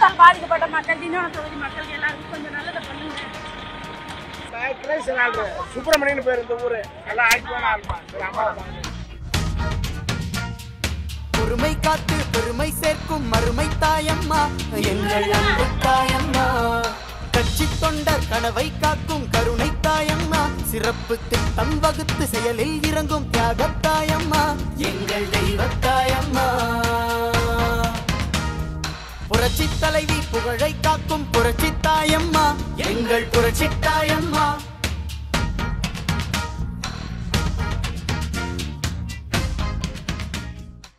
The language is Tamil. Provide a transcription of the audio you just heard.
வெள்ளத்தால் பாதிக்கப்பட்ட மக்கள், திண்டிவனம் தொகுதி மக்களுக்கு எல்லாருக்கும் கொஞ்சம் நல்லதை பண்ணுங்க. சுப்பிரமணியன் பேர் இந்த ஊரு நல்லா ஆக்டிவான ஆள்மா. சரி, அம்மா பொறுமை காத்து பெருமை சேர்க்கும் மறுமை தாயம்மா, எங்கள் அன்பு தாயம்மா. கட்சி தொண்டர் கனவை காக்கும் கருணை தாயம்மா, சிறப்பு திட்டம் வகுத்து செயலில் இறங்கும் தியாகத்தாயம்மா, எங்கள் தெய்வத்தாயம்மா. புரட்சி தலைவி புகழை காக்கும் புரட்சி தாயம்மா, எங்கள் புரட்சி தாயம்மா.